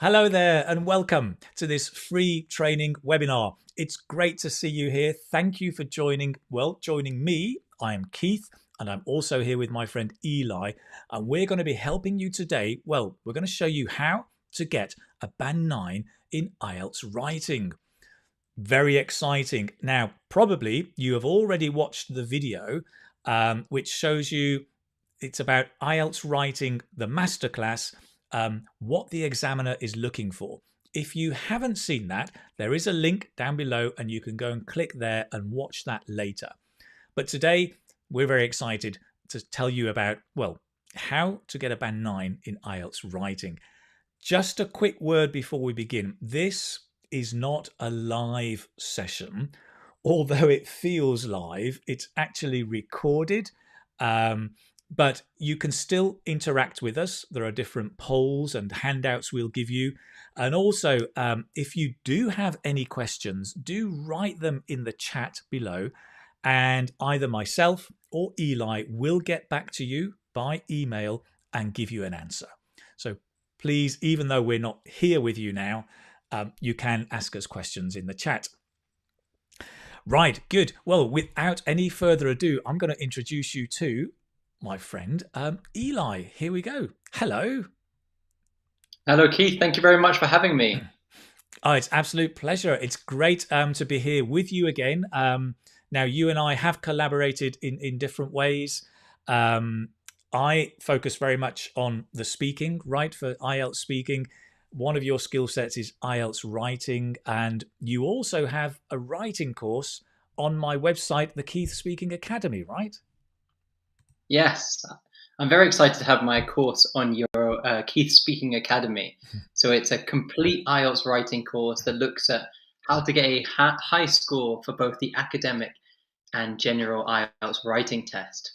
Hello there and welcome to this free training webinar. It's great to see you here. Thank you for joining me. I am Keith and I'm also here with my friend Eli, and we're going to be helping you today. Well, we're going to show you how to get a Band 9 in IELTS writing. Very exciting. Now, probably you have already watched the video which shows you it's about IELTS writing, the masterclass, what the examiner is looking for. If you haven't seen that, there is a link down below and you can go and click there and watch that later. But today we're very excited to tell you about, well, how to get a Band 9 in IELTS writing. Just a quick word before we begin. This is not a live session. Although it feels live, it's actually recorded. But you can still interact with us. There are different polls and handouts we'll give you. And also, if you do have any questions, do write them in the chat below. And either myself or Eli will get back to you by email and give you an answer. So please, even though we're not here with you now, you can ask us questions in the chat. Right, good. Well, without any further ado, I'm going to introduce you to my friend Eli. Here we go. Hello. Hello, Keith. Thank you very much for having me. Oh, it's absolute pleasure. It's great to be here with you again. Now, you and I have collaborated in different ways. I focus very much on the speaking, right, for IELTS speaking. One of your skill sets is IELTS writing, and you also have a writing course on my website, the Keith Speaking Academy, right? Yes, I'm very excited to have my course on your Keith Speaking Academy. So it's a complete IELTS writing course that looks at how to get a high score for both the academic and general IELTS writing test.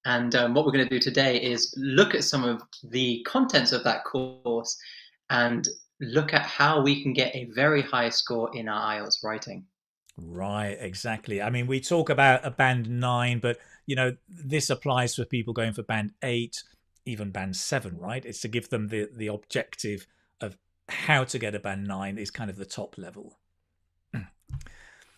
And what we're going to do today is look at some of the contents of that course and look at how we can get a very high score in our IELTS writing. Right, exactly. I mean, we talk about a Band 9, but, you know, this applies for people going for Band 8, even Band 7, right? It's to give them the objective of how to get a Band 9 is kind of the top level.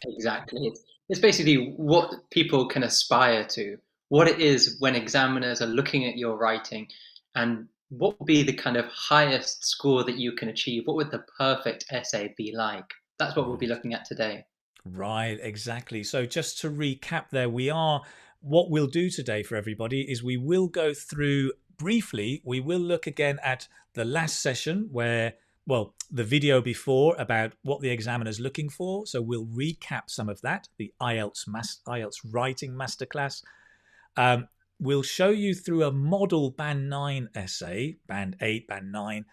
Exactly. It's basically what people can aspire to, what it is when examiners are looking at your writing, and what would be the kind of highest score that you can achieve? What would the perfect essay be like? That's what we'll be looking at today. Right, exactly. So just to recap there, what we'll do today for everybody is we will go through briefly, we will look again at the last session where, well, the video before about what the examiner's looking for. So we'll recap some of that, the IELTS writing masterclass. We'll show you through a model Band 9 essay, Band 8, Band 9,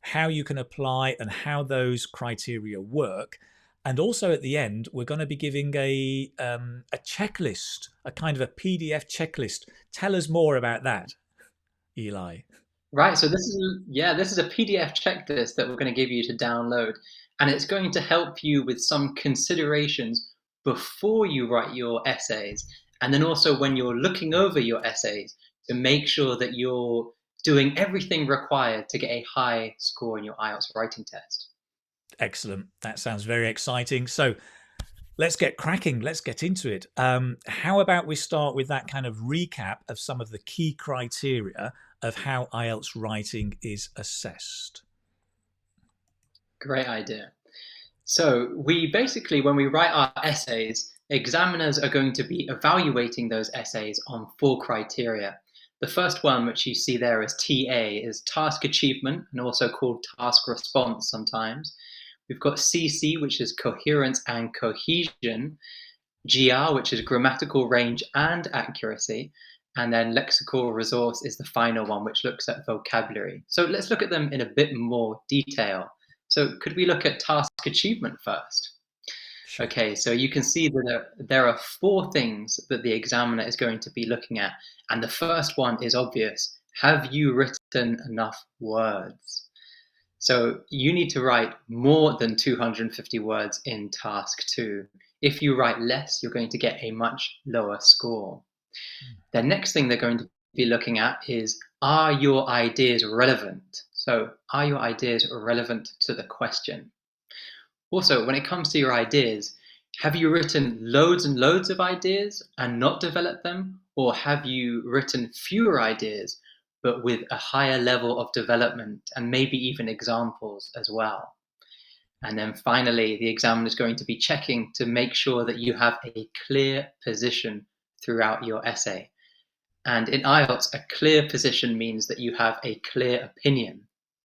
how you can apply and how those criteria work. And also at the end, we're going to be giving a checklist, a kind of a PDF checklist. Tell us more about that, Eli. Right, so this is a PDF checklist that we're going to give you to download, and it's going to help you with some considerations before you write your essays, and then also when you're looking over your essays to make sure that you're doing everything required to get a high score in your IELTS writing test. Excellent. That sounds very exciting. So let's get cracking. Let's get into it. How about we start with that kind of recap of some of the key criteria of how IELTS writing is assessed? Great idea. So we basically, when we write our essays, examiners are going to be evaluating those essays on 4 criteria. The first one, which you see there as TA, is task achievement, and also called task response sometimes. We've got CC, which is coherence and cohesion, GR, which is grammatical range and accuracy, and then lexical resource is the final one, which looks at vocabulary. So let's look at them in a bit more detail. So could we look at task achievement first? Sure. Okay, so you can see that there are 4 things that the examiner is going to be looking at. And the first one is obvious. Have you written enough words? So you need to write more than 250 words in task 2. If you write less, you're going to get a much lower score. The next thing they're going to be looking at is, are your ideas relevant? So, are your ideas relevant to the question? Also, when it comes to your ideas, have you written loads and loads of ideas and not developed them? Or have you written fewer ideas but with a higher level of development and maybe even examples as well? And then finally, the examiner is going to be checking to make sure that you have a clear position throughout your essay. And in IELTS, a clear position means that you have a clear opinion.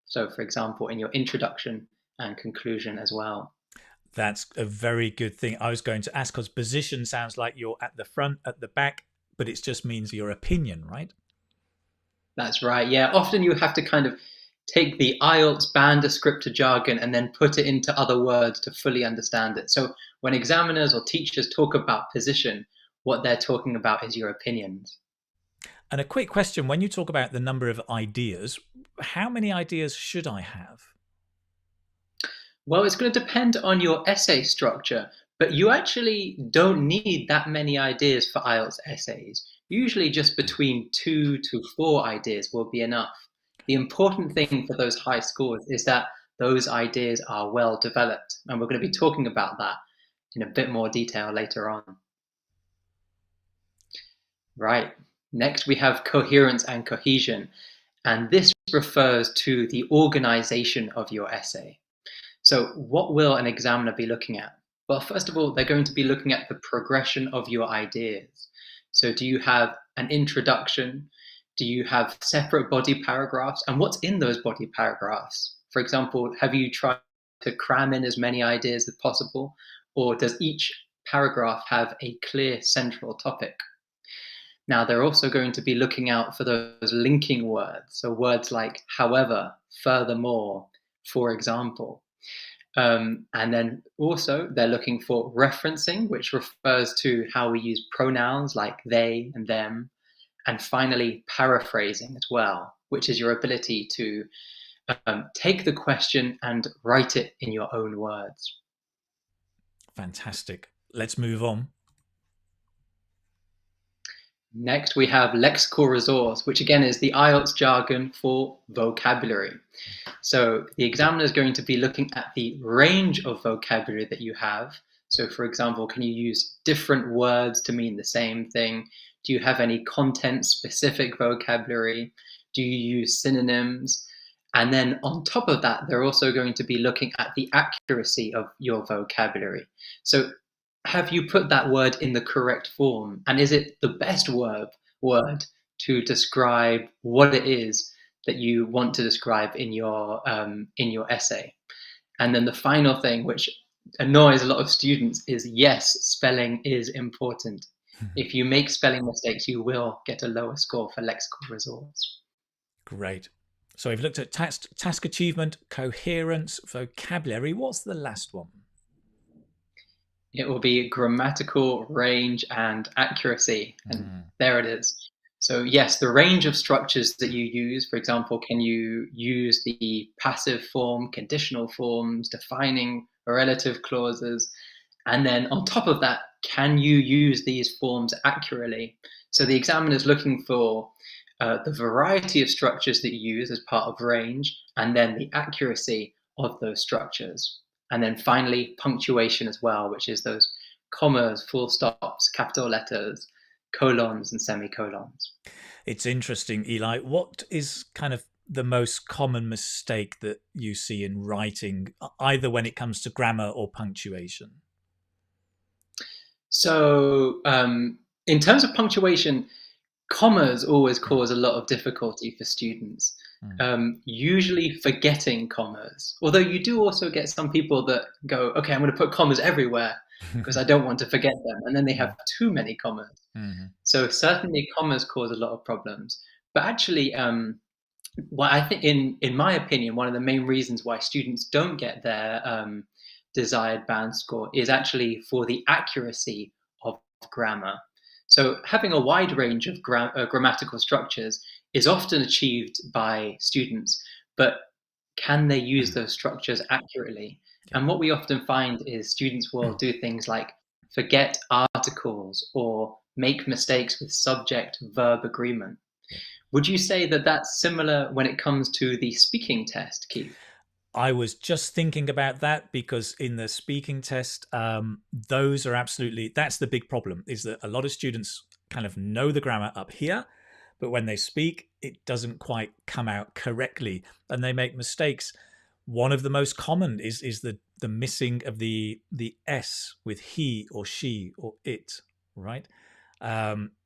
So, for example, in your introduction and conclusion as well. That's a very good thing. I was going to ask because position sounds like you're at the front, at the back, but it just means your opinion, right? That's right. Yeah, often you have to kind of take the IELTS band descriptor jargon and then put it into other words to fully understand it. So when examiners or teachers talk about position, what they're talking about is your opinions. And a quick question, when you talk about the number of ideas, how many ideas should I have? Well, it's going to depend on your essay structure, but you actually don't need that many ideas for IELTS essays. Usually just between 2 to 4 ideas will be enough. The important thing for those high scores is that those ideas are well developed, and we're going to be talking about that in a bit more detail later on. Right. Next, we have coherence and cohesion, and this refers to the organization of your essay. So what will an examiner be looking at? Well, first of all, they're going to be looking at the progression of your ideas. So do you have an introduction? Do you have separate body paragraphs? And what's in those body paragraphs? For example, have you tried to cram in as many ideas as possible? Or does each paragraph have a clear central topic? Now, they're also going to be looking out for those linking words. So words like however, furthermore, for example. And then also they're looking for referencing, which refers to how we use pronouns like they and them. And finally, paraphrasing as well, which is your ability to take the question and write it in your own words. Fantastic. Let's move on. Next, we have lexical resource, which again is the IELTS jargon for vocabulary. So the examiner is going to be looking at the range of vocabulary that you have. So for example, can you use different words to mean the same thing? Do you have any content-specific vocabulary? Do you use synonyms? And then on top of that, they're also going to be looking at the accuracy of your vocabulary. So have you put that word in the correct form? And is it the best word to describe what it is that you want to describe in your essay? And then the final thing, which annoys a lot of students, is yes, spelling is important. If you make spelling mistakes, you will get a lower score for lexical resource. Great. So we've looked at task achievement, coherence, vocabulary. What's the last one? It will be grammatical range and accuracy. And there it is. So yes, the range of structures that you use, for example, can you use the passive form, conditional forms, defining relative clauses? And then on top of that, can you use these forms accurately? So the examiner is looking for the variety of structures that you use as part of range, and then the accuracy of those structures. And then finally, punctuation as well, which is those commas, full stops, capital letters, colons, and semicolons. It's interesting, Eli. What is kind of the most common mistake that you see in writing, either when it comes to grammar or punctuation? So, in terms of punctuation, commas always cause a lot of difficulty for students. Usually forgetting commas. Although you do also get some people that go, okay, I'm going to put commas everywhere because I don't want to forget them. And then they have too many commas. So certainly commas cause a lot of problems. But actually, well, I think in my opinion, one of the main reasons why students don't get their desired band score is actually for the accuracy of grammar. So having a wide range of grammatical structures is often achieved by students, but can they use those structures accurately? And what we often find is students will do things like forget articles or make mistakes with subject-verb agreement, Would you say that that's similar when it comes to the speaking test, Keith? I was just thinking about that because in the speaking test, those are absolutely, that's the big problem, is that a lot of students kind of know the grammar up here, but when they speak, it doesn't quite come out correctly and they make mistakes. One of the most common is the missing of the S with he or she or it, right?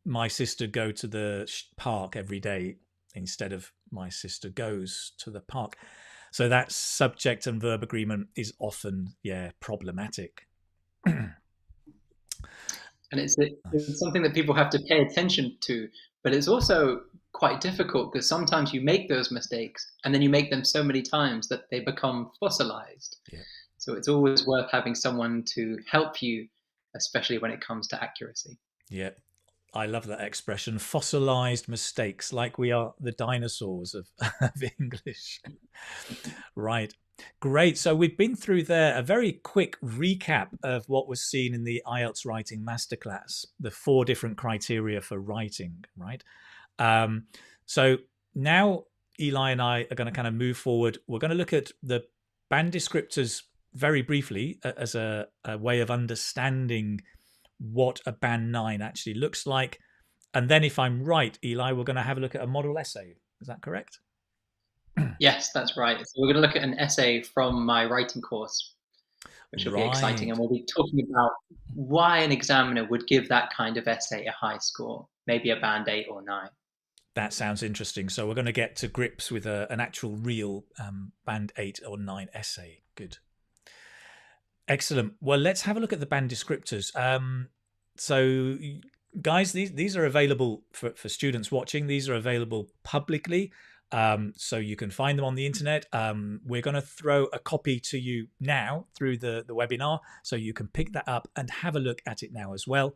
My sister go to the park every day instead of my sister goes to the park. So that subject and verb agreement is often, yeah, problematic. And it's Nice. something that people have to pay attention to, but it's also quite difficult because sometimes you make those mistakes and then you make them so many times that they become fossilized. Yeah. So it's always worth having someone to help you, especially when it comes to accuracy. Yeah. I love that expression, fossilized mistakes, like we are the dinosaurs of English. Right. Great. So we've been through there a very quick recap of what was seen in the IELTS writing masterclass, the 4 different criteria for writing, right? Um, so now Eli and I are going to kind of move forward. We're going to look at the band descriptors very briefly as a way of understanding what a band 9 actually looks like. And then, if I'm right, Eli, we're going to have a look at a model essay. Is that correct? Yes, that's right. So we're going to look at an essay from my writing course, which will be exciting. And Right. we'll be talking about why an examiner would give that kind of essay a high score, maybe a band 8 or 9. That sounds interesting. So we're going to get to grips with an actual real band 8 or 9 essay. Good. Excellent. Well, let's have a look at the band descriptors. So, guys, these are available for students watching. These are available publicly. So you can find them on the internet. We're going to throw a copy to you now through the webinar, so you can pick that up and have a look at it now as well.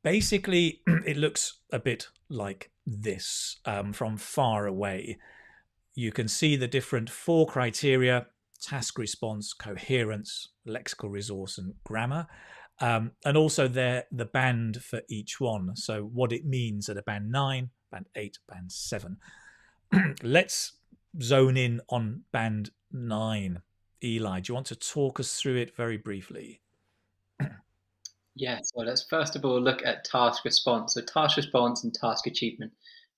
Basically, it looks a bit like this from far away. You can see the different 4 criteria: task response, coherence, lexical resource, and grammar. And also the band for each one. So what it means at a band 9, band 8, band 7. Let's zone in on band 9. Eli, do you want to talk us through it very briefly? Yeah, so let's first of all look at task response. So task response and task achievement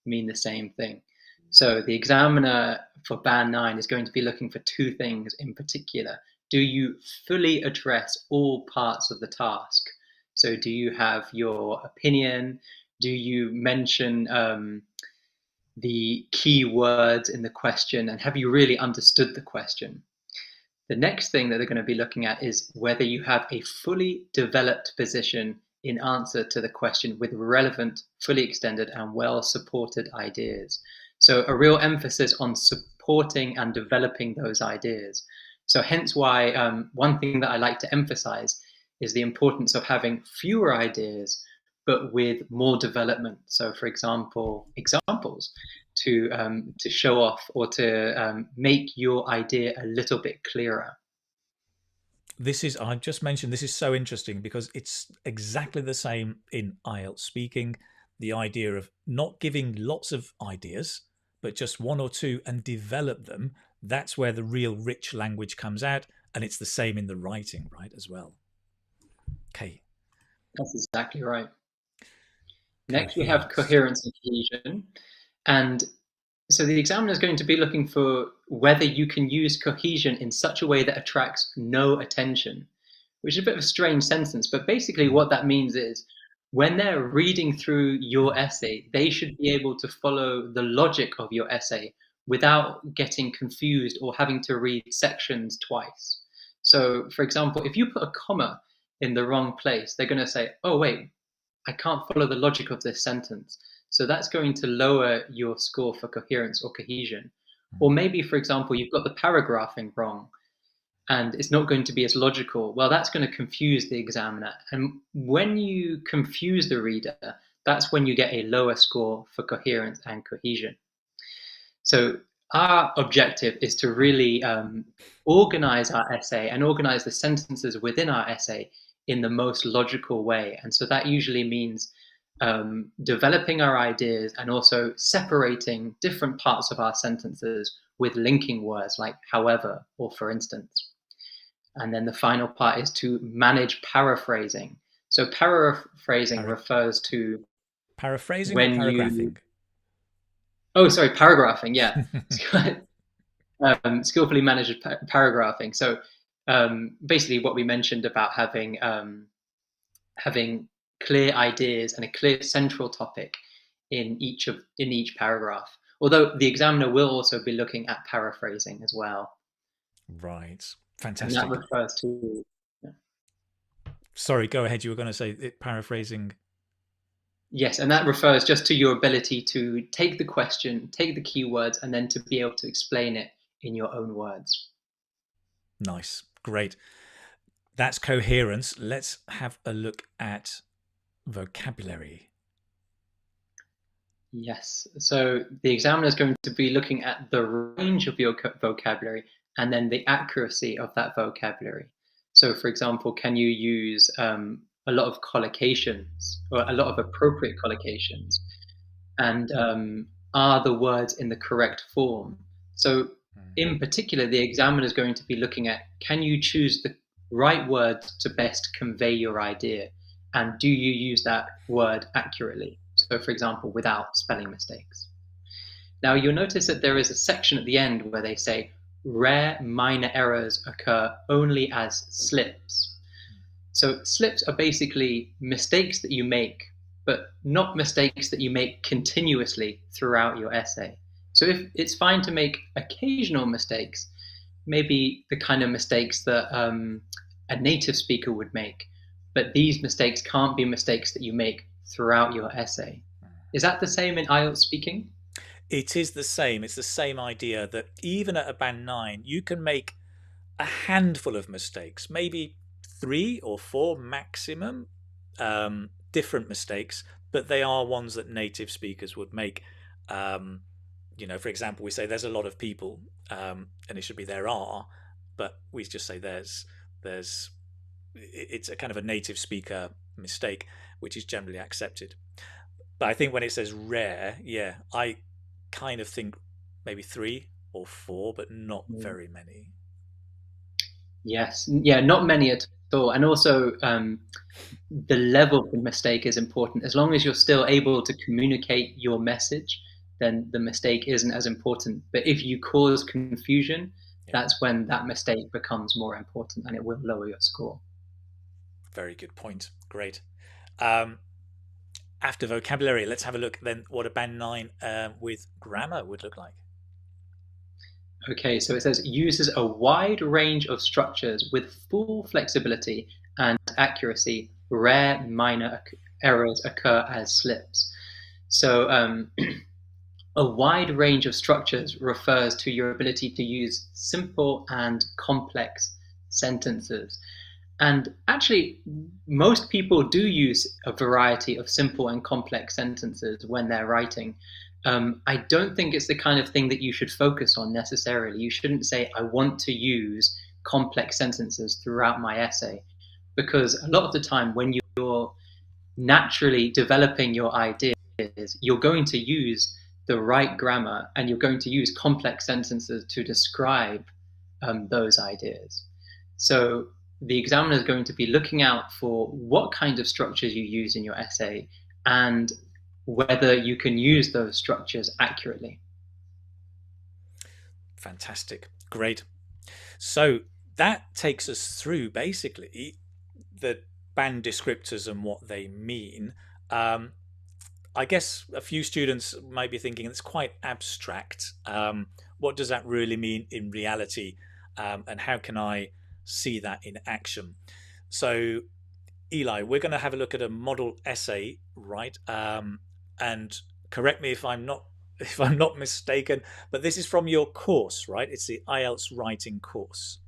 mean the same thing. So the examiner for band 9 is going to be looking for 2 things in particular. Do you fully address all parts of the task? So do you have your opinion? Do you mention the key words in the question? And have you really understood the question? The next thing that they're going to be looking at is whether you have a fully developed position in answer to the question with relevant, fully extended, and well supported ideas. So, a real emphasis on supporting and developing those ideas. So, hence why one thing that I like to emphasize is the importance of having fewer ideas but with more development. So, for example, examples to show off or to make your idea a little bit clearer. This is, I just mentioned, this is so interesting because it's exactly the same in IELTS speaking. The idea of not giving lots of ideas, but just 1 or 2 and develop them. That's where the real rich language comes out. And it's the same in the writing, right, as well. Okay. That's exactly right. Next, we have Coherence. coherence and cohesion. And so the examiner is going to be looking for whether you can use cohesion in such a way that attracts no attention, which is a bit of a strange sentence. But basically, Mm. what that means is when they're reading through your essay, they should be able to follow the logic of your essay without getting confused or having to read sections twice. So, for example, if you put a comma in the wrong place, they're going to say, oh, wait, I can't follow the logic of this sentence. So that's going to lower your score for coherence or cohesion. Or Mm. maybe, for example, you've got the paragraphing wrong and it's not going to be as logical. Well, that's going to confuse the examiner. And when you confuse the reader, that's when you get a lower score for coherence and cohesion. So our objective is to really organize our essay and organize the sentences within our essay in the most logical way. And so that usually means developing our ideas and also separating different parts of our sentences with linking words like however or for instance. And then the final part is to manage paraphrasing. So paraphrasing refers to Paraphrasing or when you, paragraphing? oh, sorry, paragraphing, yeah. Skillfully managed paragraphing. So basically what we mentioned about having clear ideas and a clear central topic in each paragraph. Although the examiner will also be looking at paraphrasing as well. Right. And that Fantastic. refers to, Sorry, go ahead. You were going to say it, paraphrasing. yes, and that refers just to your ability to take the question, take the keywords, and then to be able to explain it in your own words. Nice. Great. That's coherence. Let's have a look at vocabulary. Yes. So the examiner is going to be looking at the range of your vocabulary and then the accuracy of that vocabulary. So, for example, can you use a lot of collocations or a lot of appropriate collocations? And are the words in the correct form? So, in particular, the examiner is going to be looking at, can you choose the right words to best convey your idea? And do you use that word accurately? So, for example, without spelling mistakes. Now, you'll notice that there is a section at the end where they say, rare minor errors occur only as slips. So, slips are basically mistakes that you make, but not mistakes that you make continuously throughout your essay. So, if it's fine to make occasional mistakes, maybe the kind of mistakes that a native speaker would make, but these mistakes can't be mistakes that you make throughout your essay. Is that the same in IELTS speaking? It is the same. It's the same idea that even at a band 9, you can make a handful of mistakes, maybe 3 or 4 maximum, different mistakes, but they are ones that native speakers would make. For example, we say there's a lot of people, and it should be there are, but we just say there's. It's a kind of a native speaker mistake, which is generally accepted. But I think when it says rare, yeah, I kind of think maybe 3 or 4, but not very many. Yes, yeah, not many at all. And also, the level of the mistake is important. As long as you're still able to communicate your message, then the mistake isn't as important. But if you cause confusion, that's when that mistake becomes more important and it will lower your score. Very good point. Great. After vocabulary, let's have a look then what a band 9 with grammar would look like. Okay, so it says uses a wide range of structures with full flexibility and accuracy. Rare minor errors occur as slips. So a wide range of structures refers to your ability to use simple and complex sentences. And actually, most people do use a variety of simple and complex sentences when they're writing. I don't think it's the kind of thing that you should focus on necessarily. You shouldn't say, I want to use complex sentences throughout my essay, because a lot of the time when you're naturally developing your ideas, you're going to use the right grammar and you're going to use complex sentences to describe those ideas. So the examiner is going to be looking out for what kind of structures you use in your essay and whether you can use those structures accurately. Fantastic. Great. So that takes us through basically the band descriptors and what they mean. I guess a few students might be thinking it's quite abstract. What does that really mean in reality? And how can I see that in action? So, Eli, we're going to have a look at a model essay, right? And correct me if I'm not mistaken, but this is from your course, right? It's the IELTS writing course.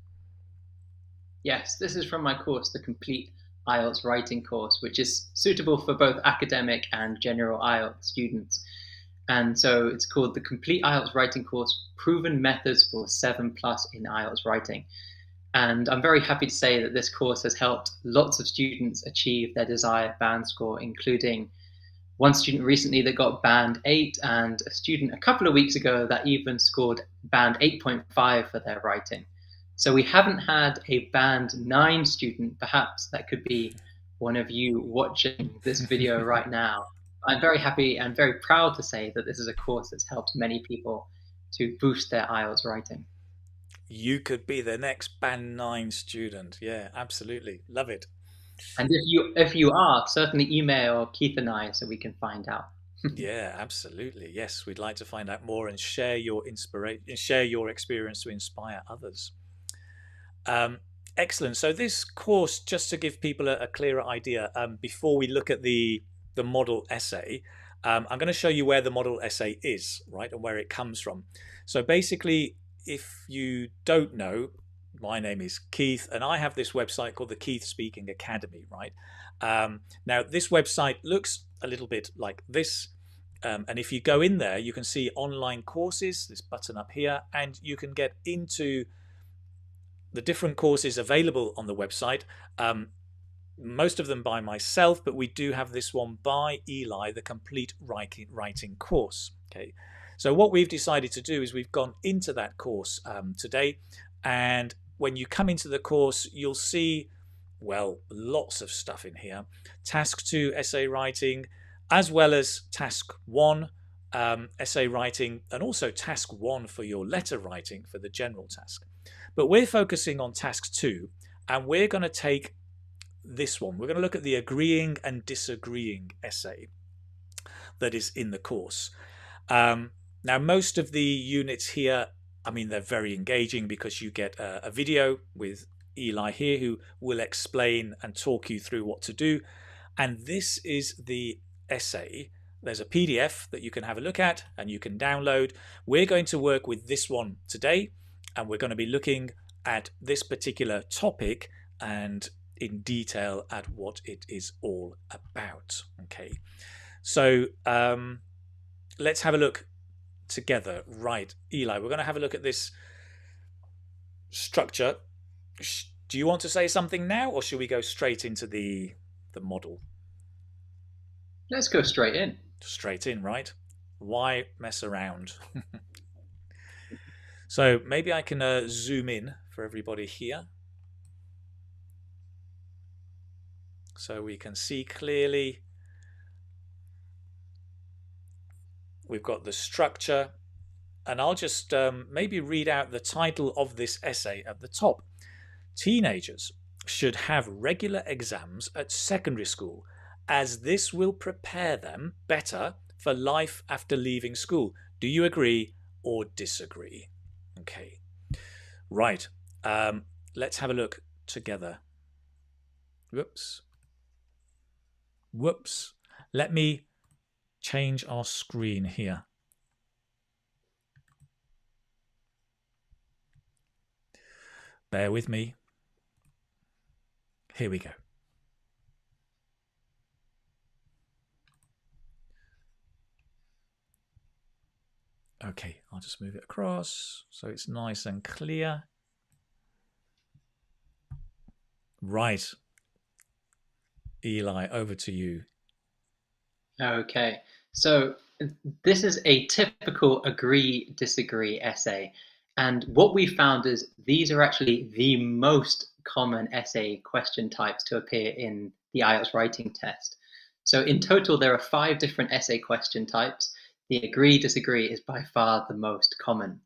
Yes, this is from my course, the Complete IELTS Writing course, which is suitable for both academic and general IELTS students. And so it's called the Complete IELTS Writing course, Proven Methods for 7+ in IELTS Writing. And I'm very happy to say that this course has helped lots of students achieve their desired band score, including one student recently that got band 8, and a student a couple of weeks ago that even scored band 8.5 for their writing. So we haven't had a band 9 student. Perhaps that could be one of you watching this video right now. I'm very happy and very proud to say that this is a course that's helped many people to boost their IELTS writing. You could be the next Band 9 student. Yeah, absolutely. Love it. And if you are, certainly email Keith and I so we can find out. Yeah, absolutely. Yes, we'd like to find out more and share your inspiration, share your experience to inspire others. Um, Excellent. So this course, just to give people a clearer idea, before we look at the model essay, I'm going to show you where the model essay is, right, and where it comes from. So basically, if you don't know, my name is Keith, and I have this website called the Keith Speaking Academy, right? Now, this website looks a little bit like this. And if you go in there, you can see online courses, this button up here, and you can get into the different courses available on the website. Most of them by myself, but we do have this one by Eli, the complete writing course. Okay, so what we've decided to do is we've gone into that course today, and when you come into the course, you'll see, well, lots of stuff in here. Task 2, essay writing, as well as Task 1, essay writing, and also Task 1 for your letter writing for the general task. But we're focusing on Task 2, and we're going to take this one. We're going to look at the agreeing and disagreeing essay that is in the course. Now, most of the units here, I mean, they're very engaging because you get a video with Eli here who will explain and talk you through what to do. And this is the essay. There's a PDF that you can have a look at and you can download. We're going to work with this one today, and we're going to be looking at this particular topic and in detail at what it is all about. Okay, so let's have a look together. Right, Eli, we're going to have a look at this structure. Do you want to say something now, or should we go straight into the model? Let's go straight in. Straight in, right? Why mess around? So maybe I can zoom in for everybody here, so we can see clearly. We've got the structure, and I'll just maybe read out the title of this essay at the top. Teenagers should have regular exams at secondary school, as this will prepare them better for life after leaving school. Do you agree or disagree? Okay, right. Let's have a look together. Whoops. Let me change our screen here. Bear with me. Here we go. Okay, I'll just move it across so it's nice and clear. Right. Eli, over to you. Okay, so this is a typical agree disagree essay. And what we found is these are actually the most common essay question types to appear in the IELTS writing test. So in total, there are 5 different essay question types. The agree disagree is by far the most common.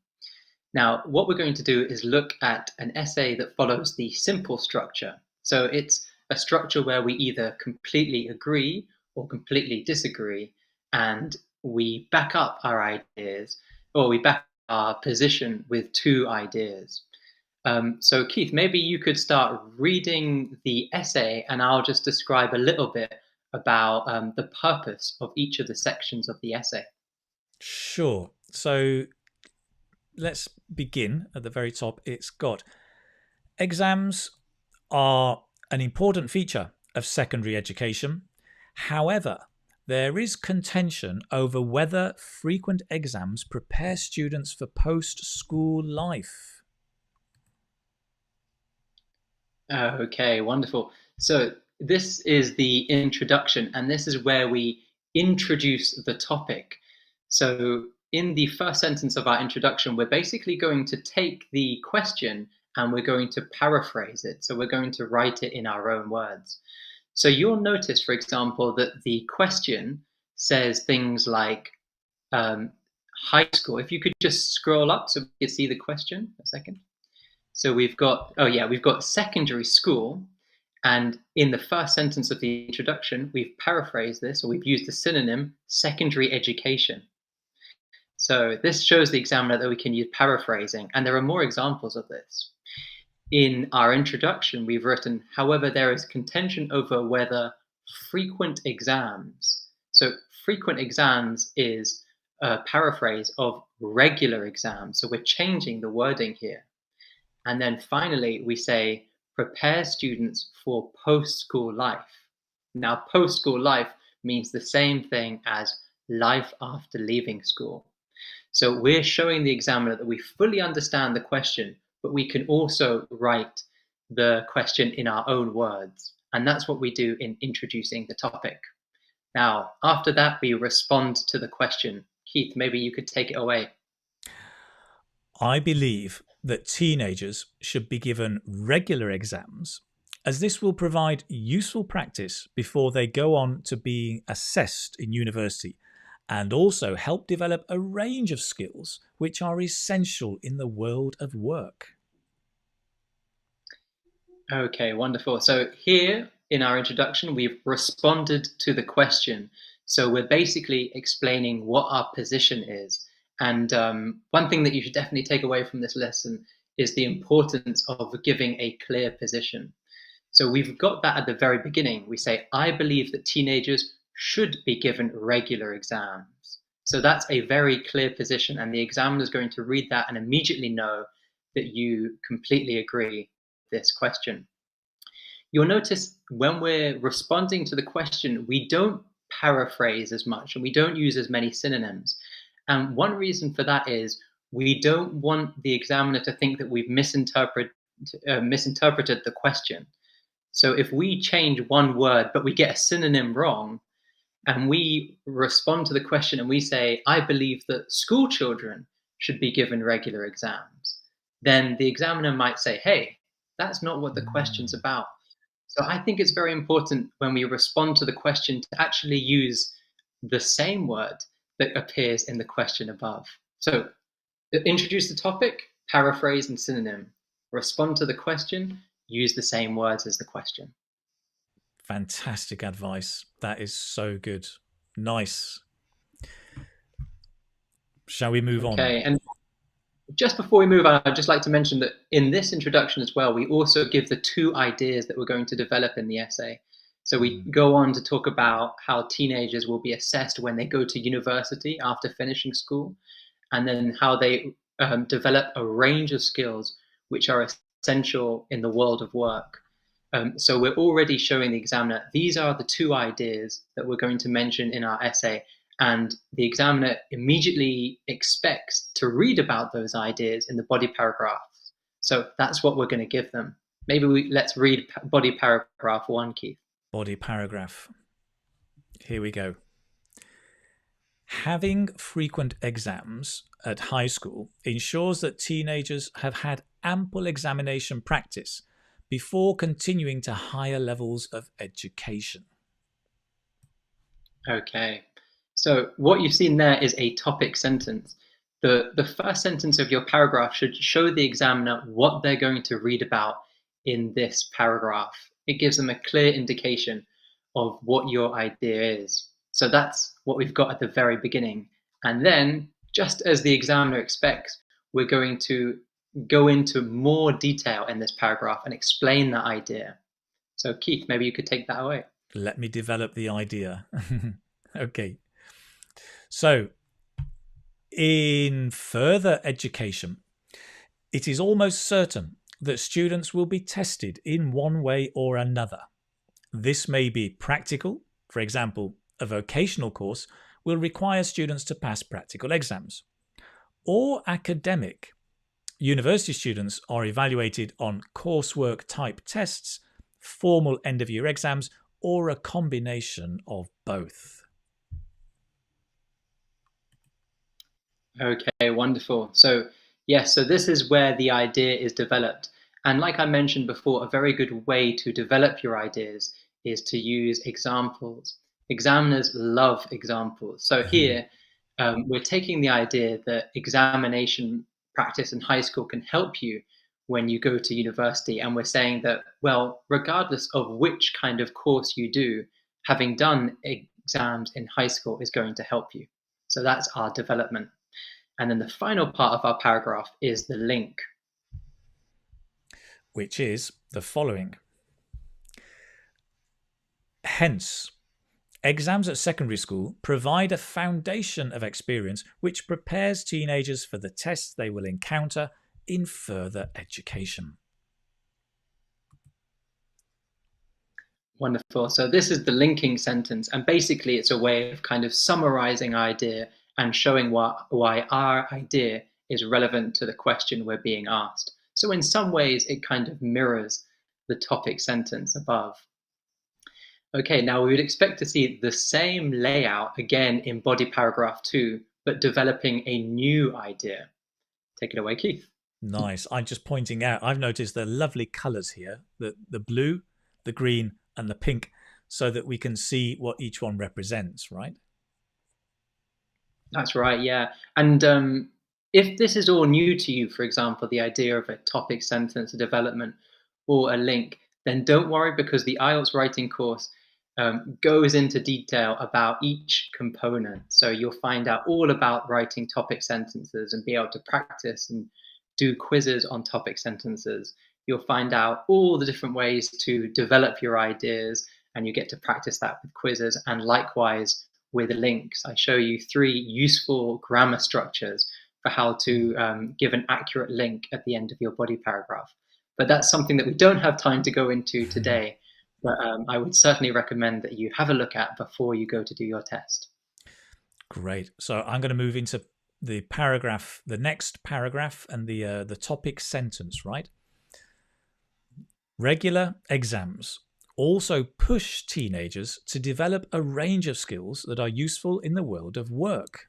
Now, what we're going to do is look at an essay that follows the simple structure. So it's a structure where we either completely agree or completely disagree, and we back up our ideas, or we back our position with 2 ideas. So Keith, maybe you could start reading the essay, and I'll just describe a little bit about the purpose of each of the sections of the essay. Sure. So let's begin at the very top. It's got exams are an important feature of secondary education. However, there is contention over whether frequent exams prepare students for post-school life. Okay, wonderful. So this is the introduction, and this is where we introduce the topic. So in the first sentence of our introduction, we're basically going to take the question and we're going to paraphrase it. So we're going to write it in our own words. So you'll notice, for example, that the question says things like high school. If you could just scroll up so we can see the question a second. So we've got, oh yeah, we've got secondary school. And in the first sentence of the introduction, we've paraphrased this, or we've used the synonym secondary education. So this shows the examiner that we can use paraphrasing, and there are more examples of this. In our introduction, we've written, however, there is contention over whether frequent exams. So frequent exams is a paraphrase of regular exams. So we're changing the wording here. And then finally, we say, prepare students for post-school life. Now, post-school life means the same thing as life after leaving school. So we're showing the examiner that we fully understand the question, but we can also write the question in our own words. And that's what we do in introducing the topic. Now, after that, we respond to the question. Keith, maybe you could take it away. I believe that teenagers should be given regular exams, as this will provide useful practice before they go on to being assessed in university, and also help develop a range of skills which are essential in the world of work. Okay, wonderful. So here in our introduction, we've responded to the question. So we're basically explaining what our position is. And one thing that you should definitely take away from this lesson is the importance of giving a clear position. So we've got that at the very beginning. We say, I believe that teenagers should be given regular exams. So that's a very clear position, and the examiner is going to read that and immediately know that you completely agree with this question. You'll notice when we're responding to the question, we don't paraphrase as much and we don't use as many synonyms. And one reason for that is we don't want the examiner to think that we've misinterpreted the question. So if we change one word, but we get a synonym wrong, and we respond to the question and we say, I believe that school children should be given regular exams, then the examiner might say, hey, that's not what the question's about. So I think it's very important when we respond to the question to actually use the same word that appears in the question above. So introduce the topic, paraphrase and synonym. Respond to the question, use the same words as the question. Fantastic advice. That is so good. Nice. Shall we move on? Okay, and just before we move on, I'd just like to mention that in this introduction as well, we also give the two ideas that we're going to develop in the essay. So we go on to talk about how teenagers will be assessed when they go to university after finishing school, and then how they develop a range of skills which are essential in the world of work. So we're already showing the examiner, these are the two ideas that we're going to mention in our essay. And the examiner immediately expects to read about those ideas in the body paragraphs. So that's what we're going to give them. Maybe let's read body paragraph 1, Keith. Body paragraph. Here we go. Having frequent exams at high school ensures that teenagers have had ample examination practice before continuing to higher levels of education. Okay. So what you've seen there is a topic sentence. The first sentence of your paragraph should show the examiner what they're going to read about in this paragraph. It gives them a clear indication of what your idea is. So that's what we've got at the very beginning. And then, just as the examiner expects, we're going to go into more detail in this paragraph and explain that idea. So Keith, maybe you could take that away. Let me develop the idea. Okay. So, in further education, it is almost certain that students will be tested in one way or another. This may be practical. For example, a vocational course will require students to pass practical exams. Or academic. University students are evaluated on coursework type tests, formal end-of-year exams, or a combination of both. Okay, wonderful. So, yes, so this is where the idea is developed. And like I mentioned before, a very good way to develop your ideas is to use examples. Examiners love examples. So here, we're taking the idea that examination practice in high school can help you when you go to university. And we're saying that, well, regardless of which kind of course you do, having done exams in high school is going to help you. So that's our development. And then the final part of our paragraph is the link. Which is the following. Hence, exams at secondary school provide a foundation of experience which prepares teenagers for the tests they will encounter in further education. Wonderful. So this is the linking sentence, and basically it's a way of kind of summarizing idea and showing why our idea is relevant to the question we're being asked. So in some ways, it kind of mirrors the topic sentence above. Okay, now we would expect to see the same layout again in body paragraph 2, but developing a new idea. Take it away, Keith. Nice. I'm just pointing out, I've noticed the lovely colours here, the blue, the green, and the pink, so that we can see what each one represents, right? That's right, yeah. And if this is all new to you, for example, the idea of a topic sentence, a development, or a link, then don't worry because the IELTS writing course goes into detail about each component. So you'll find out all about writing topic sentences and be able to practice and do quizzes on topic sentences. You'll find out all the different ways to develop your ideas, and you get to practice that with quizzes. And likewise, with links, I show you 3 useful grammar structures for how to give an accurate link at the end of your body paragraph. But that's something that we don't have time to go into today. But I would certainly recommend that you have a look at before you go to do your test. Great. So I'm going to move into the paragraph, the next paragraph, and the topic sentence, right? Regular exams also push teenagers to develop a range of skills that are useful in the world of work.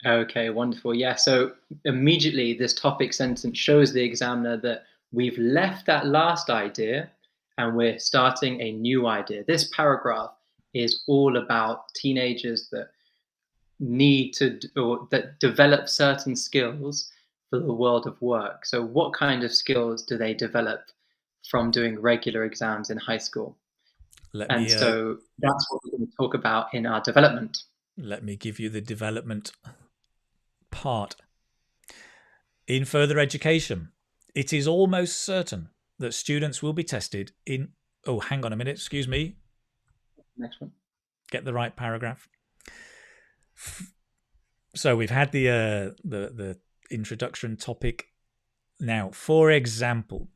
Okay, wonderful. Yeah, so immediately this topic sentence shows the examiner that we've left that last idea and we're starting a new idea. This paragraph is all about teenagers that need to or that develop certain skills for the world of work. So what kind of skills do they develop from doing regular exams in high school? Let And me so that's what we're going to talk about in our development. let me give you the development part. In further education, it is almost certain that students will be tested in. Oh, hang on a minute. Excuse me. Next one. Get the right paragraph. So we've had the introduction topic. Now, for example,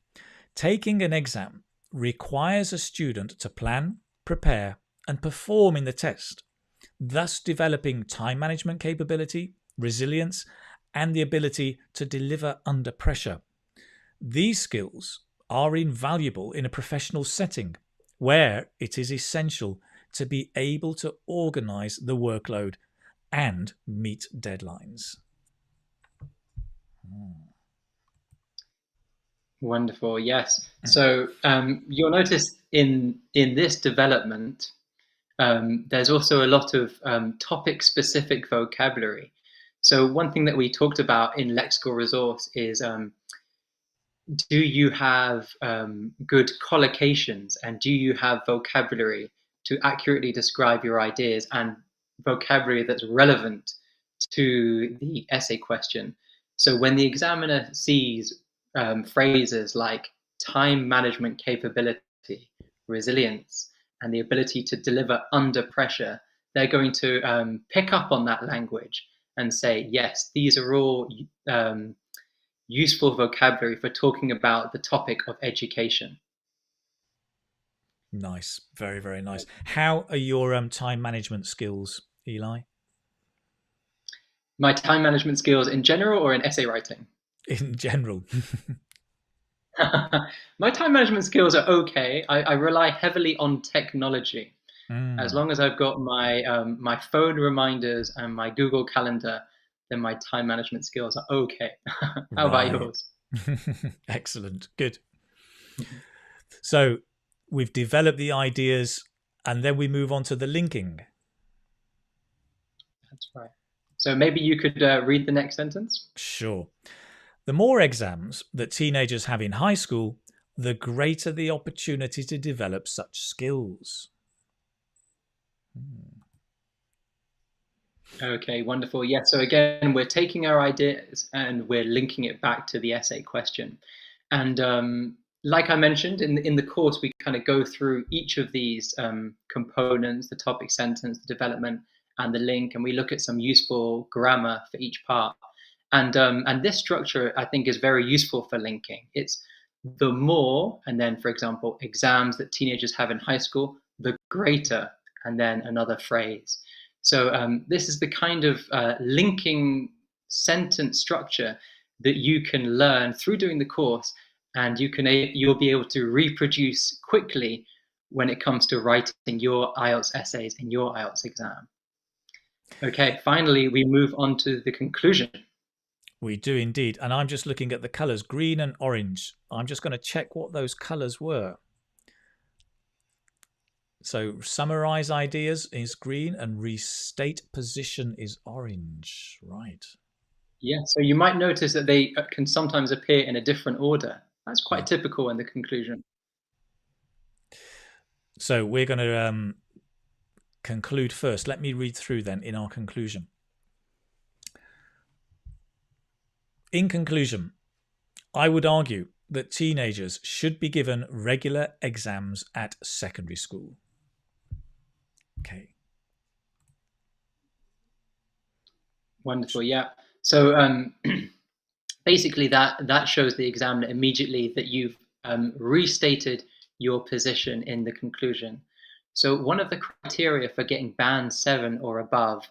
taking an exam requires a student to plan, prepare, and perform in the test, thus developing time management capability, resilience, and the ability to deliver under pressure. These skills are invaluable in a professional setting where it is essential to be able to organize the workload and meet deadlines. Wonderful. Yes. So you'll notice in this development, there's also a lot of topic-specific vocabulary. So one thing that we talked about in lexical resource is do you have good collocations and do you have vocabulary to accurately describe your ideas and vocabulary that's relevant to the essay question? So when the examiner sees phrases like time management capability, resilience, and the ability to deliver under pressure, they're going to pick up on that language and say, yes, these are all useful vocabulary for talking about the topic of education. Nice. Very, very nice. How are your time management skills, Eli? My time management skills in general or in essay writing? In general. My time management skills are okay. I rely heavily on technology. As Mm, long as I've got my phone reminders and my Google Calendar, then my time management skills are okay. How about right. yours? Excellent. Good. So we've developed the ideas and then we move on to the linking. That's right. So maybe you could read the next sentence. Sure. The more exams that teenagers have in high school, the greater the opportunity to develop such skills. Hmm. Okay, wonderful. Yeah, so again, we're taking our ideas and we're linking it back to the essay question. And like I mentioned in the course, we kind of go through each of these components: the topic sentence, the development, and the link, and we look at some useful grammar for each part. And this structure, I think, is very useful for linking. It's the more, and then, for example, exams that teenagers have in high school, the greater, and then another phrase. So this is the kind of linking sentence structure that you can learn through doing the course, and you'll be able to reproduce quickly when it comes to writing your IELTS essays in your IELTS exam. Okay, finally, we move on to the conclusion. We do indeed. And I'm just looking at the colours, green and orange. I'm just going to check what those colours were. So summarize ideas is green and restate position is orange. Right. Yeah, so you might notice that they can sometimes appear in a different order. That's quite Yeah. typical in the conclusion. So we're going to conclude first. Let me read through then in our conclusion. In conclusion, I would argue that teenagers should be given regular exams at secondary school. Okay. Wonderful, yeah. So basically, that shows the examiner immediately that you've restated your position in the conclusion. So one of the criteria for getting band 7 or above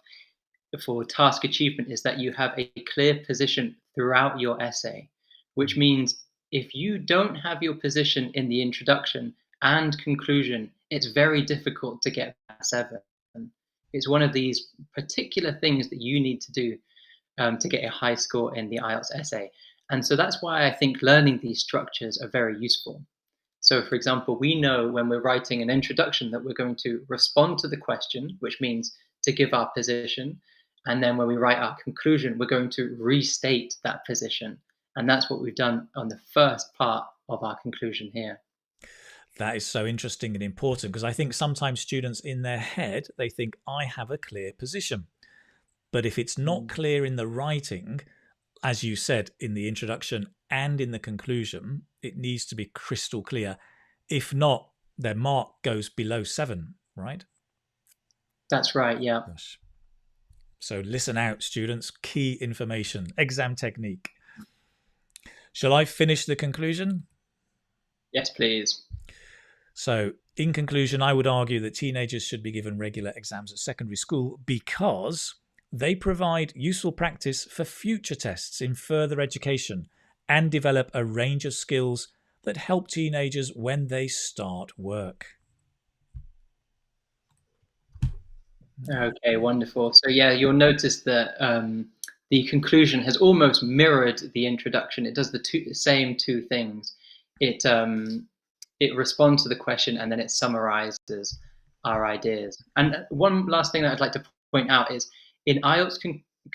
for task achievement is that you have a clear position throughout your essay, which means if you don't have your position in the introduction and conclusion, it's very difficult to get band 7. It's one of these particular things that you need to do to get a high score in the IELTS essay. And so that's why I think learning these structures are very useful. So, for example, we know when we're writing an introduction that we're going to respond to the question, which means to give our position. And then when we write our conclusion, we're going to restate that position. And that's what we've done on the first part of our conclusion here. That is so interesting and important because I think sometimes students in their head, they think, I have a clear position. But if it's not Mm. clear in the writing, as you said in the introduction and in the conclusion, it needs to be crystal clear. If not, their mark goes below 7, right? That's right, yeah. Gosh. So listen out, students. Key information, exam technique. Shall I finish the conclusion? Yes, please. So, in conclusion, I would argue that teenagers should be given regular exams at secondary school because they provide useful practice for future tests in further education and develop a range of skills that help teenagers when they start work. Okay, wonderful. So yeah, you'll notice that the conclusion has almost mirrored the introduction. It does the same two things. It it responds to the question and then it summarizes our ideas. And one last thing that I'd like to point out is in IELTS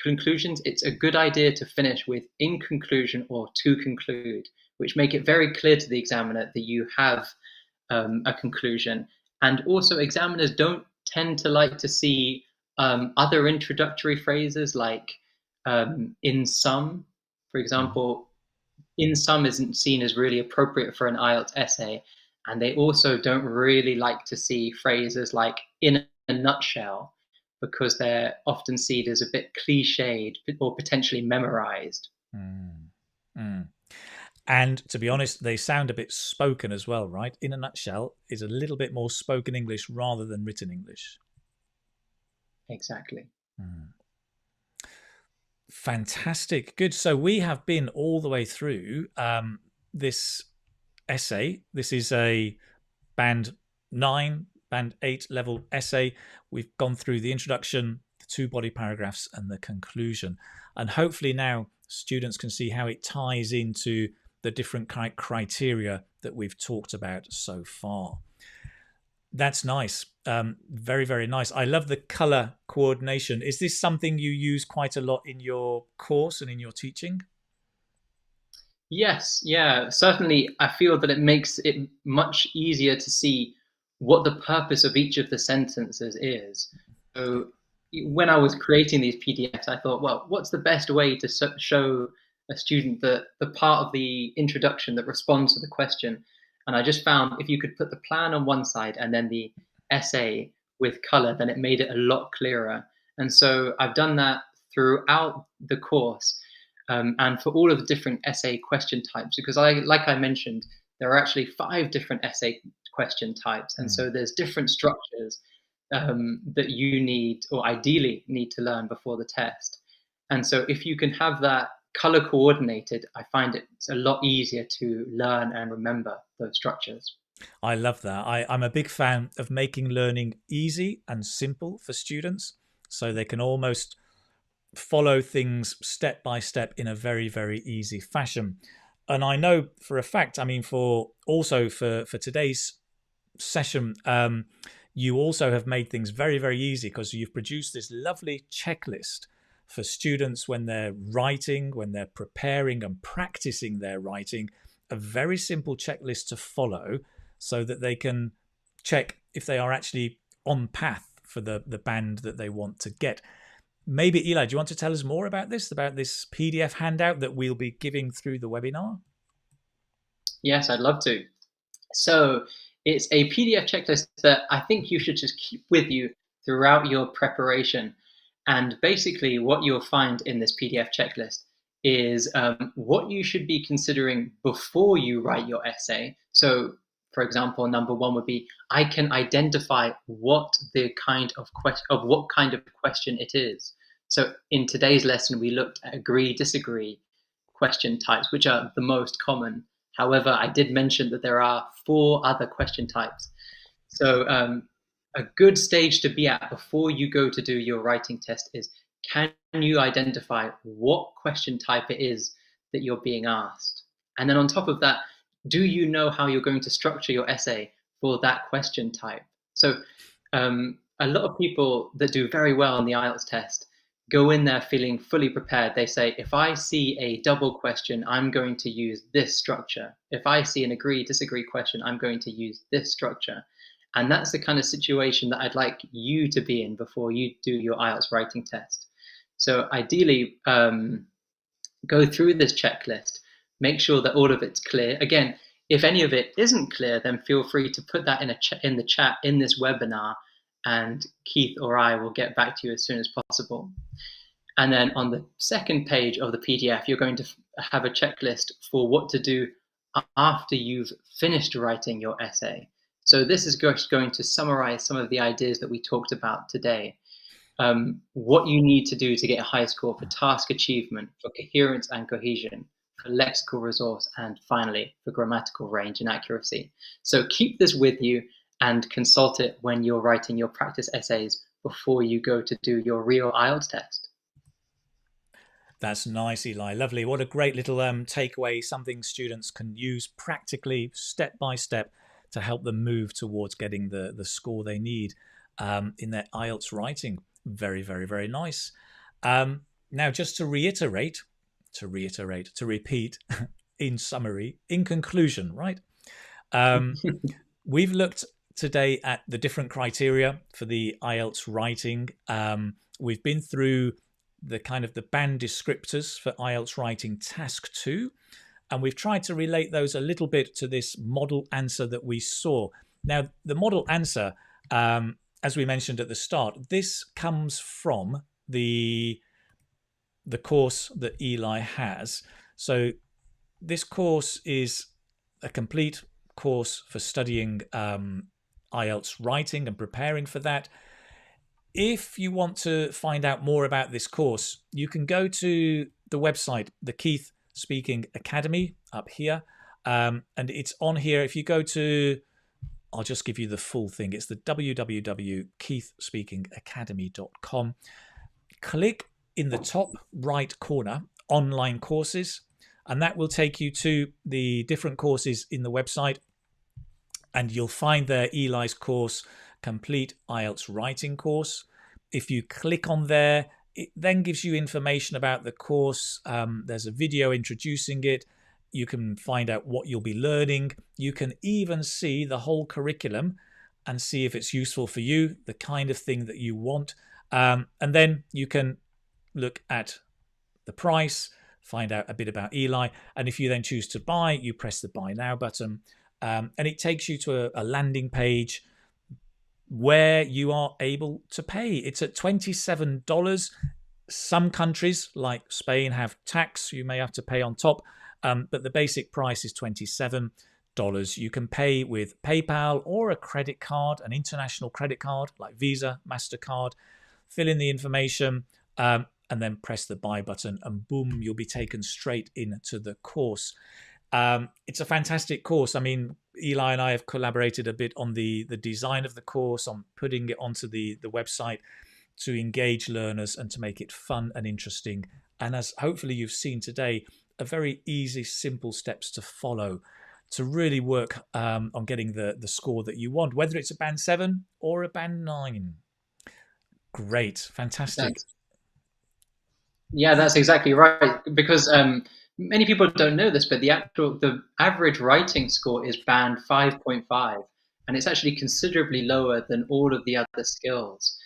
conclusions, it's a good idea to finish with in conclusion or to conclude, which make it very clear to the examiner that you have a conclusion. And also, examiners don't tend to like to see other introductory phrases like in sum, for example. In sum isn't seen as really appropriate for an IELTS essay. And they also don't really like to see phrases like in a nutshell because they're often seen as a bit cliched or potentially memorized. Mm. Mm. And to be honest, they sound a bit spoken as well, right? In a nutshell, is a little bit more spoken English rather than written English. Exactly. Mm. Fantastic. Good. So we have been all the way through this essay. This is a band 9, Band 8 level essay. We've gone through the introduction, the 2 body paragraphs, and the conclusion. And hopefully now students can see how it ties into the different criteria that we've talked about so far. That's nice. Very, very nice. I love the color coordination. Is this something you use quite a lot in your course and in your teaching? Yes, yeah, certainly. I feel that it makes it much easier to see what the purpose of each of the sentences is. So when I was creating these PDFs, I thought, well, what's the best way to show a student the part of the introduction that responds to the question? And I just found if you could put the plan on one side and then the essay with color, then it made it a lot clearer. And so I've done that throughout the course. And for all of the different essay question types, because like I mentioned, there are actually 5 different essay question types, and so there's different structures that you need or ideally need to learn before the test. And so if you can have that color coordinated, I find it's a lot easier to learn and remember those structures. I love that. I'm a big fan of making learning easy and simple for students so they can almost follow things step by step in a very, very easy fashion. And I know for a fact, I mean, for today's session, you also have made things very, very easy because you've produced this lovely checklist for students when they're writing, when they're preparing and practicing their writing, a very simple checklist to follow so that they can check if they are actually on path for the band that they want to get. Maybe, Eli, do you want to tell us more about this PDF handout that we'll be giving through the webinar? Yes, I'd love to. So it's a PDF checklist that I think you should just keep with you throughout your preparation. And basically what you'll find in this PDF checklist is what you should be considering before you write your essay. So for example, number 1 would be, I can identify what kind of question it is. So in today's lesson, we looked at agree, disagree question types, which are the most common. However, I did mention that there are 4 other question types. So a good stage to be at before you go to do your writing test is, can you identify what question type it is that you're being asked? And then on top of that, do you know how you're going to structure your essay for that question type? So a lot of people that do very well on the IELTS test go in there feeling fully prepared. They say, if I see a double question, I'm going to use this structure. If I see an agree, disagree question, I'm going to use this structure. And that's the kind of situation that I'd like you to be in before you do your IELTS writing test. So ideally, go through this checklist, make sure that all of it's clear. Again, if any of it isn't clear, then feel free to put that in the chat in this webinar, and Keith or I will get back to you as soon as possible. And then on the second page of the PDF, you're going to have a checklist for what to do after you've finished writing your essay. So this is just going to summarize some of the ideas that we talked about today. What you need to do to get a high score for task achievement, for coherence and cohesion, for lexical resource, and finally for grammatical range and accuracy. So keep this with you and consult it when you're writing your practice essays before you go to do your real IELTS test. That's nice, Eli. Lovely. What a great little takeaway, something students can use practically, step by step, to help them move towards getting the score they need in their IELTS writing. Very, very, very nice. Now, just to repeat, in summary, in conclusion, right? We've looked today at the different criteria for the IELTS writing. We've been through the kind of the band descriptors for IELTS writing task 2, and we've tried to relate those a little bit to this model answer that we saw. Now, the model answer, as we mentioned at the start, this comes from the course that Eli has. So this course is a complete course for studying IELTS writing and preparing for that. If you want to find out more about this course, you can go to the website, the Keith Speaking Academy, up here. And it's on here. If you go to I'll just give you the full thing. It's the www.keithspeakingacademy.com. Click in the top right corner, online courses, and that will take you to the different courses in the website. And you'll find there Eli's course, Complete IELTS Writing Course. If you click on there, it then gives you information about the course. There's a video introducing it. You can find out what you'll be learning. You can even see the whole curriculum and see if it's useful for you, the kind of thing that you want. And then you can look at the price, find out a bit about Eli. And if you then choose to buy, you press the Buy Now button. And it takes you to a landing page where you are able to pay. It's at $27. Some countries like Spain have tax you may have to pay on top, but the basic price is $27. You can pay with PayPal or a credit card, an international credit card like Visa, MasterCard. Fill in the information and then press the buy button, and boom, you'll be taken straight into the course. It's a fantastic course. I mean, Eli and I have collaborated a bit on the design of the course, on putting it onto the website to engage learners and to make it fun and interesting. And as hopefully you've seen today, a very easy, simple steps to follow to really work on getting the score that you want, whether it's a band 7 or a band 9. Great, fantastic. That's exactly right. Because many people don't know this, but the average writing score is band 5.5, and it's actually considerably lower than all of the other skills.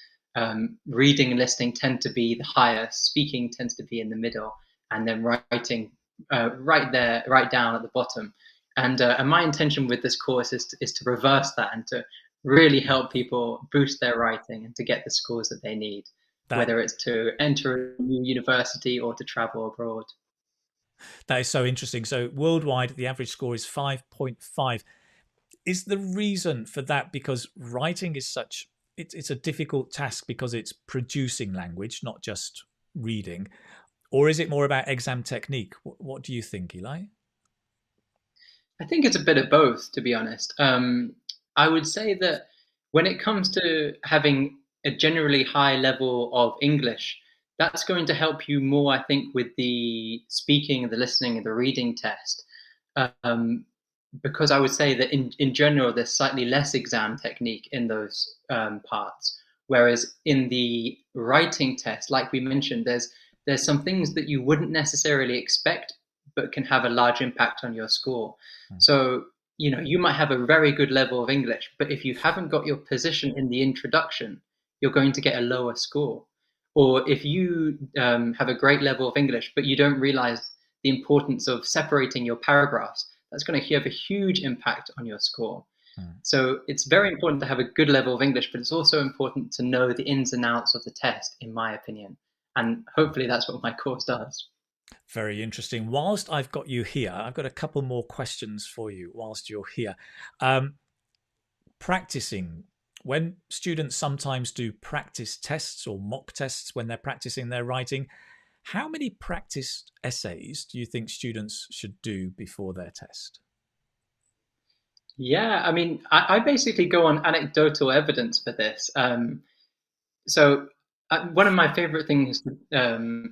Reading and listening tend to be the highest, speaking tends to be in the middle, and then writing right down at the bottom. And my intention with this course is to reverse that and to really help people boost their writing and to get the scores that they need, whether it's to enter a new university or to travel abroad. That is so interesting. So worldwide, the average score is 5.5. Is the reason for that because writing is it's a difficult task because it's producing language, not just reading? Or is it more about exam technique? What do you think, Eli? I think it's a bit of both, to be honest. I would say that when it comes to having a generally high level of English, that's going to help you more, I think, with the speaking, the listening, and the reading test. Because I would say that in general, there's slightly less exam technique in those parts. Whereas in the writing test, like we mentioned, there's some things that you wouldn't necessarily expect, but can have a large impact on your score. So, you might have a very good level of English, but if you haven't got your position in the introduction, you're going to get a lower score. Or if you have a great level of English, but you don't realize the importance of separating your paragraphs, that's going to have a huge impact on your score. So it's very important to have a good level of English, but it's also important to know the ins and outs of the test, in my opinion. And hopefully that's what my course does. Very interesting. Whilst I've got you here, I've got a couple more questions for you whilst you're here. Practicing. When students sometimes do practice tests or mock tests when they're practicing their writing, how many practice essays do you think students should do before their test? Yeah, I mean, I basically go on anecdotal evidence for this. So one of my favorite things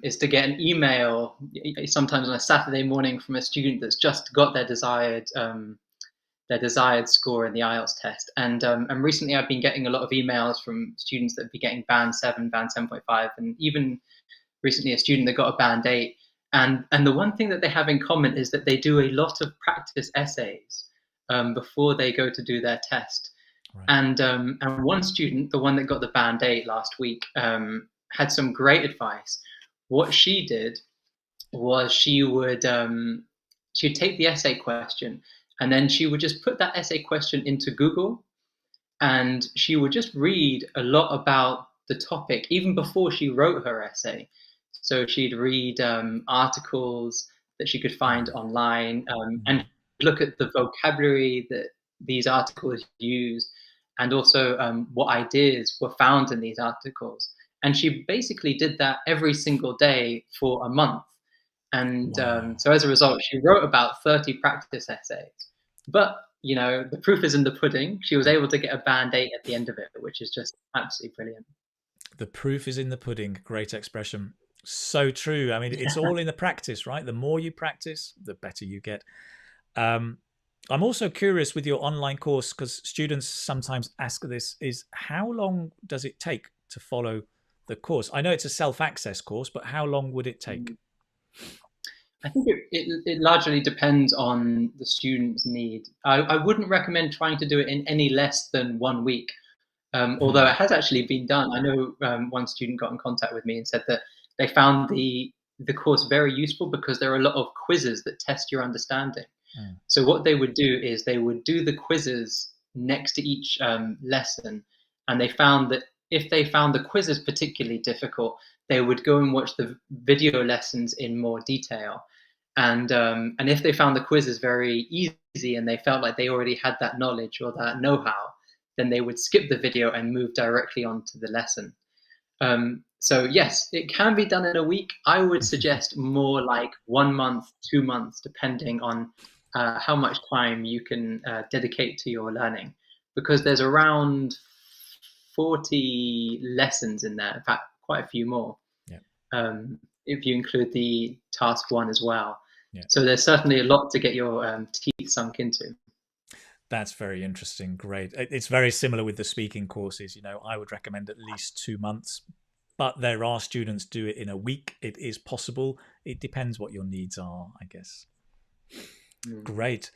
is to get an email sometimes on a Saturday morning from a student that's just got their desired score in the IELTS test. And recently I've been getting a lot of emails from students that be getting band 7, band 7.5, and even recently a student that got a band 8. And the one thing that they have in common is that they do a lot of practice essays before they go to do their test. Right. And one student, the one that got the band 8 last week, had some great advice. What she did was she'd take the essay question, and then she would just put that essay question into Google, and she would just read a lot about the topic even before she wrote her essay. So she'd read articles that she could find online and look at the vocabulary that these articles used, and also what ideas were found in these articles. And she basically did that every single day for a month. And so as a result, she wrote about 30 practice essays. But, the proof is in the pudding. She was able to get a band 8 at the end of it, which is just absolutely brilliant. The proof is in the pudding. Great expression. So true. I mean, it's all in the practice, right? The more you practice, the better you get. Um, I'm also curious with your online course, because students sometimes ask this, is how long does it take to follow the course? I know it's a self-access course, but how long would it take? I think it largely depends on the student's need. I wouldn't recommend trying to do it in any less than 1 week. Although Hmm. it has actually been done. I know one student got in contact with me and said that they found the course very useful because there are a lot of quizzes that test your understanding. Hmm. So what they would do is they would do the quizzes next to each lesson, and they found that if they found the quizzes particularly difficult, they would go and watch the video lessons in more detail. And if they found the quizzes very easy and they felt like they already had that knowledge or that know-how, then they would skip the video and move directly onto the lesson. So yes, it can be done in a week. I would suggest more like 1 month, 2 months, depending on how much time you can dedicate to your learning, because there's around 40 lessons in there. In fact, quite a few more, Yeah. if you include the task one as well. Yeah. So there's certainly a lot to get your teeth sunk into. That's very interesting. Great. It's very similar with the speaking courses. I would recommend at least 2 months, but there are students do it in a week. It is possible. It depends what your needs are, I guess. Mm. Great.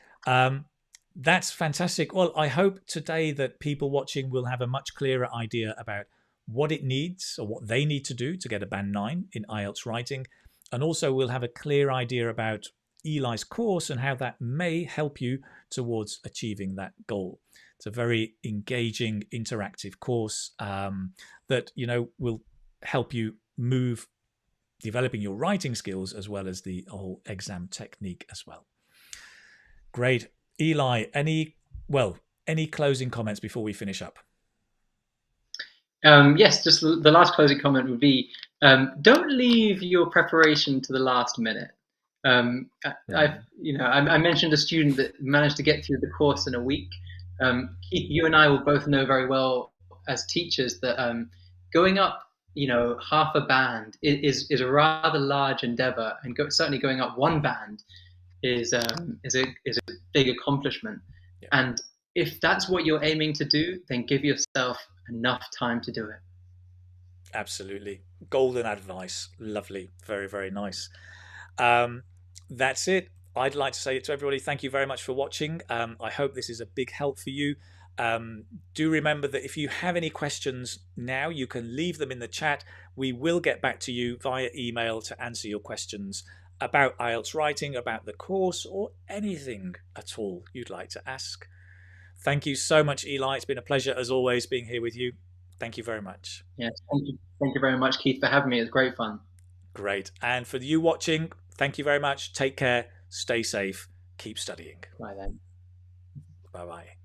That's fantastic. Well, I hope today that people watching will have a much clearer idea about what it needs or what they need to do to get a band 9 in IELTS writing. And also we'll have a clear idea about Eli's course and how that may help you towards achieving that goal. It's a very engaging, interactive course that will help you move developing your writing skills as well as the whole exam technique as well. Great. Eli, any closing comments before we finish up? Yes, just the last closing comment would be, don't leave your preparation to the last minute. I mentioned a student that managed to get through the course in a week. Keith, you and I will both know very well as teachers that going up, half a band is a rather large endeavor, and certainly going up one band is a big accomplishment. Yeah. And if that's what you're aiming to do, then give yourself enough time to do it. Absolutely. Golden advice. Lovely. Very, very nice. That's it. I'd like to say to everybody, thank you very much for watching. I hope this is a big help for you. Do remember that if you have any questions now, you can leave them in the chat. We will get back to you via email to answer your questions about IELTS writing, about the course, or anything at all you'd like to ask. Thank you so much, Eli. It's been a pleasure, as always, being here with you. Thank you very much. Yes, thank you very much, Keith, for having me. It was great fun. Great. And for you watching, thank you very much. Take care. Stay safe. Keep studying. Bye then. Bye-bye.